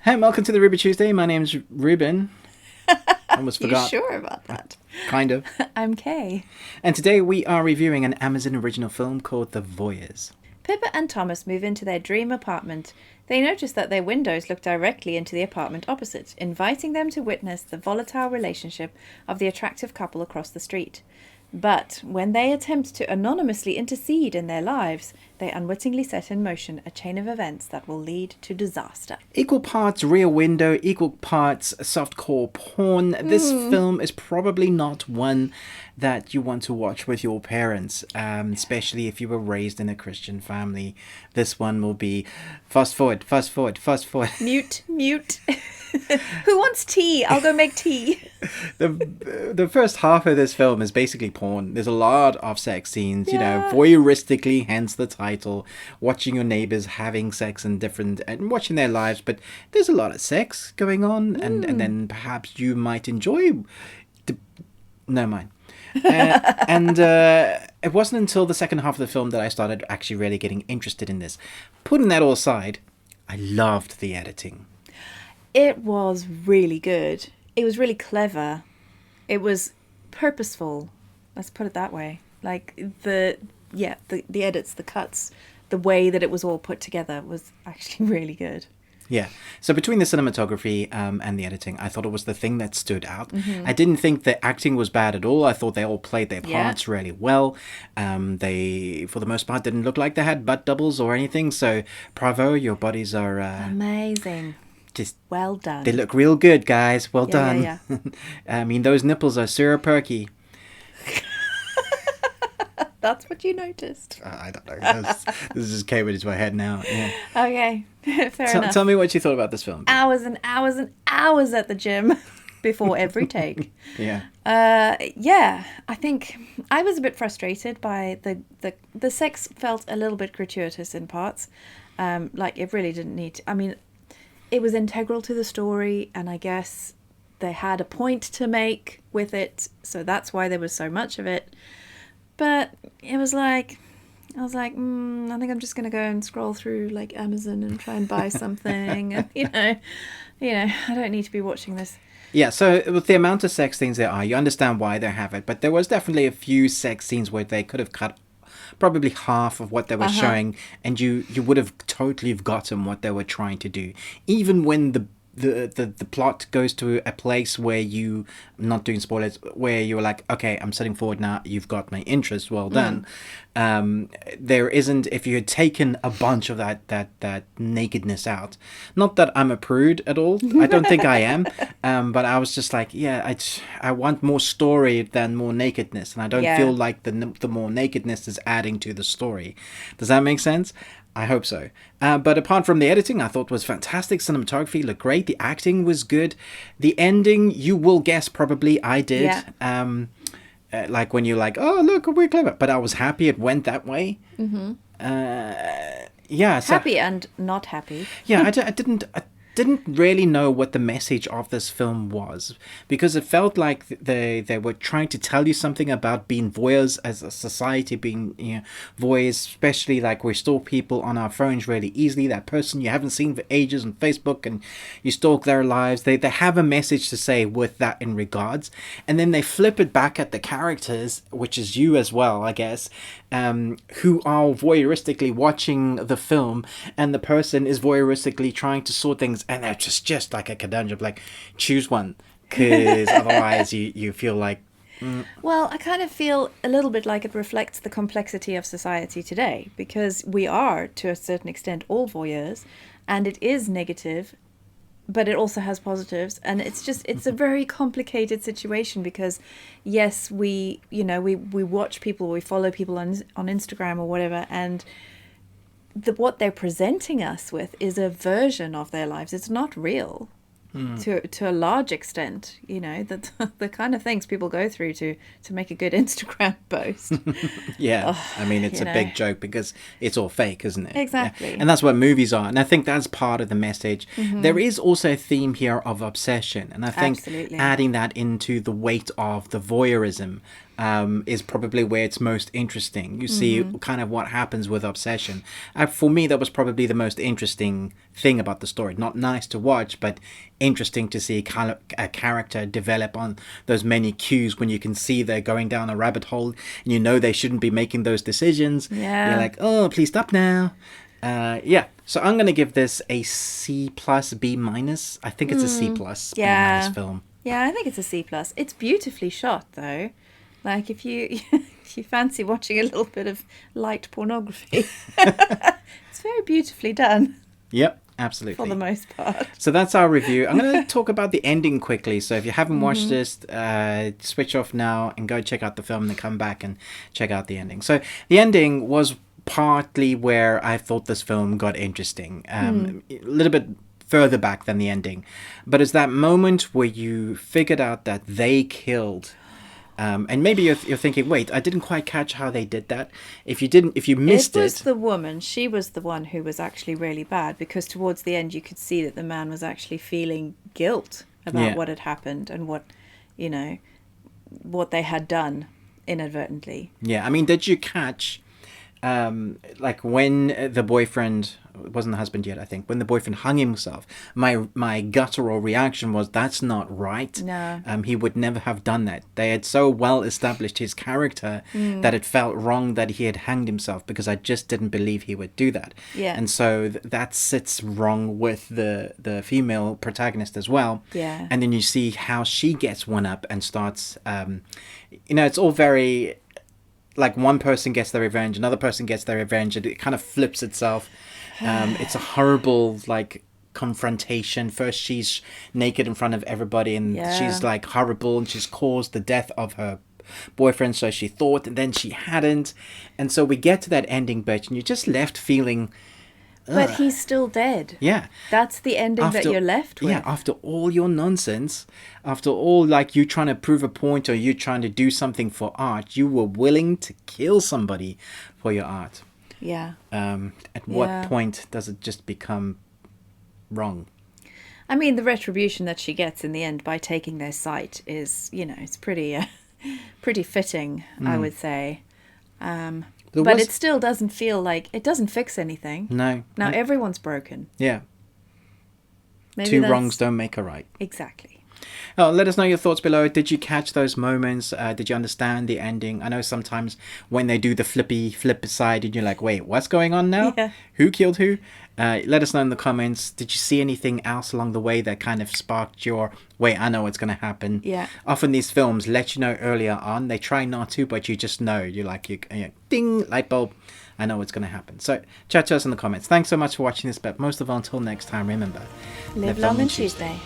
Hey, and welcome to the Ruby Tuesday. My name's Ruben. Almost You forgot. sure about that? Kind of. I'm Kay. And today we are reviewing an Amazon original film called The Voyeurs. Pippa and Thomas move into their dream apartment. They notice that their windows look directly into the apartment opposite, inviting them to witness the volatile relationship of the attractive couple across the street. But when they attempt to anonymously intercede in their lives, they unwittingly set in motion a chain of events that will lead to disaster. Equal parts Rear Window, equal parts softcore porn. This film is probably not one that you want to watch with your parents, especially if you were raised in a Christian family. This one will be fast forward, fast forward, fast forward. Mute. Who wants tea? I'll go make tea. The first half of this film is basically porn. There's a lot of sex scenes, voyeuristically, hence the title. Watching your neighbors having sex and watching their lives, but there's a lot of sex going on, and then perhaps you might enjoy. No, mine. It wasn't until the second half of the film that I started actually really getting interested in this. Putting that all aside, I loved the editing. It was really good. It was really clever. It was purposeful. Let's put it that way. Like the edits, the cuts, the way that it was all put together was actually really good. Yeah. So between the cinematography and the editing, I thought it was the thing that stood out. Mm-hmm. I didn't think the acting was bad at all. I thought they all played their parts really well. They, for the most part, didn't look like they had butt doubles or anything. So bravo, your bodies are... amazing. Just well done. They look real good, guys. Well done. Yeah. I mean, those nipples are syrup perky. That's what you noticed. I don't know. This just came into my head now. Yeah. Okay, fair enough. Tell me what you thought about this film. Hours and hours and hours at the gym before every take. Yeah. I think I was a bit frustrated by the sex felt a little bit gratuitous in parts. Like it really didn't need to. I mean, it was integral to the story, and I guess they had a point to make with it, so that's why there was so much of it. But it was like, I was like, I think I'm just going to go and scroll through like Amazon and try and buy something. And, I don't need to be watching this. Yeah, so with the amount of sex scenes there are, you understand why they have it. But there was definitely a few sex scenes where they could have cut probably half of what they were showing, and you would have totally forgotten what they were trying to do. Even when the plot goes to a place where you, I'm not doing spoilers, where you're like, okay, I'm sitting forward now, you've got my interest, well done. There isn't, if you had taken a bunch of that nakedness out, not that I'm a prude at all, I don't think I am, but I was just like, I want more story than more nakedness, and I don't feel like the more nakedness is adding to the story. Does that make sense? I hope so. But apart from the editing, I thought was fantastic. Cinematography looked great. The acting was good. The ending, you will guess probably I did. Yeah. Like when you're like, oh, look, we're clever. But I was happy it went that way. Mm-hmm. So, happy and not happy. Yeah, I didn't really know what the message of this film was, because it felt like they were trying to tell you something about being voyeurs as a society, being voyeurs, especially like we stalk people on our phones really easily, that person you haven't seen for ages on Facebook, and you stalk their lives. They have a message to say with that in regards, and then they flip it back at the characters, which is you as well, I guess, who are voyeuristically watching the film, and the person is voyeuristically trying to sort things, and they're just like a conundrum, like choose one, because otherwise you feel like Well, I kind of feel a little bit like it reflects the complexity of society today, because we are, to a certain extent, all voyeurs, and it is negative, but it also has positives, and it's a very complicated situation, because yes, we watch people, we follow people on Instagram or whatever, and what they're presenting us with is a version of their lives. It's not real. To a large extent, the kind of things people go through to make a good Instagram post. I mean, it's a big joke because it's all fake, isn't it? Exactly. Yeah. And that's what movies are, and I think that's part of the message. There is also a theme here of obsession, and I think adding that into the weight of the voyeurism is probably where it's most interesting. You see kind of what happens with obsession. For me, that was probably the most interesting thing about the story. Not nice to watch, but interesting to see a character develop on those many cues when you can see they're going down a rabbit hole and you know they shouldn't be making those decisions. Yeah. You're like, oh, please stop now. So I'm going to give this a C plus, B minus. I think it's a C plus, B minus film. Yeah, I think it's a C plus. It's beautifully shot, though. Like, if you if you fancy watching a little bit of light pornography, it's very beautifully done. Yep, absolutely. For the most part. So that's our review. I'm going to talk about the ending quickly. So if you haven't watched this, switch off now and go check out the film and then come back and check out the ending. So the ending was partly where I thought this film got interesting. A little bit further back than the ending. But it's that moment where you figured out that they killed... and maybe you're thinking, wait, I didn't quite catch how they did that. If you missed it... It was the woman. She was the one who was actually really bad, because towards the end you could see that the man was actually feeling guilt about what had happened and what they had done inadvertently. Yeah, I mean, did you catch... like when the boyfriend, it wasn't the husband yet, I think, when the boyfriend hung himself, my guttural reaction was, that's not right. No. He would never have done that. They had so well established his character that it felt wrong that he had hanged himself, because I just didn't believe he would do that. Yeah. And so that sits wrong with the female protagonist as well. Yeah. And then you see how she gets one up and starts, it's all very... like one person gets their revenge, another person gets their revenge, and it kind of flips itself. It's a horrible, like, confrontation. First she's naked in front of everybody, and she's like horrible, and she's caused the death of her boyfriend, so she thought, and then she hadn't. And so we get to that ending bit, and you're just left feeling... But he's still dead. Yeah. That's the ending that you're left with. Yeah, after all your nonsense, after all, like, you trying to prove a point or you trying to do something for art, you were willing to kill somebody for your art. Yeah. At what point does it just become wrong? I mean, the retribution that she gets in the end by taking their sight is, it's pretty fitting, I would say. But it still doesn't feel like... it doesn't fix anything. No. Now everyone's broken. Yeah. Maybe Two wrongs don't make a right. Exactly. Oh, let us know your thoughts below. Did you catch those moments? Did you understand the ending? I know sometimes when they do the flip side and you're like, wait, what's going on now? Yeah. Who killed who? Let us know in the comments. Did you see anything else along the way that kind of sparked your, wait, I know what's going to happen? Yeah. Often these films let you know earlier on. They try not to, but you just know. You're like, ding, light bulb. I know what's going to happen. So chat to us in the comments. Thanks so much for watching this, but most of all, until next time, remember, Live long and Tuesday.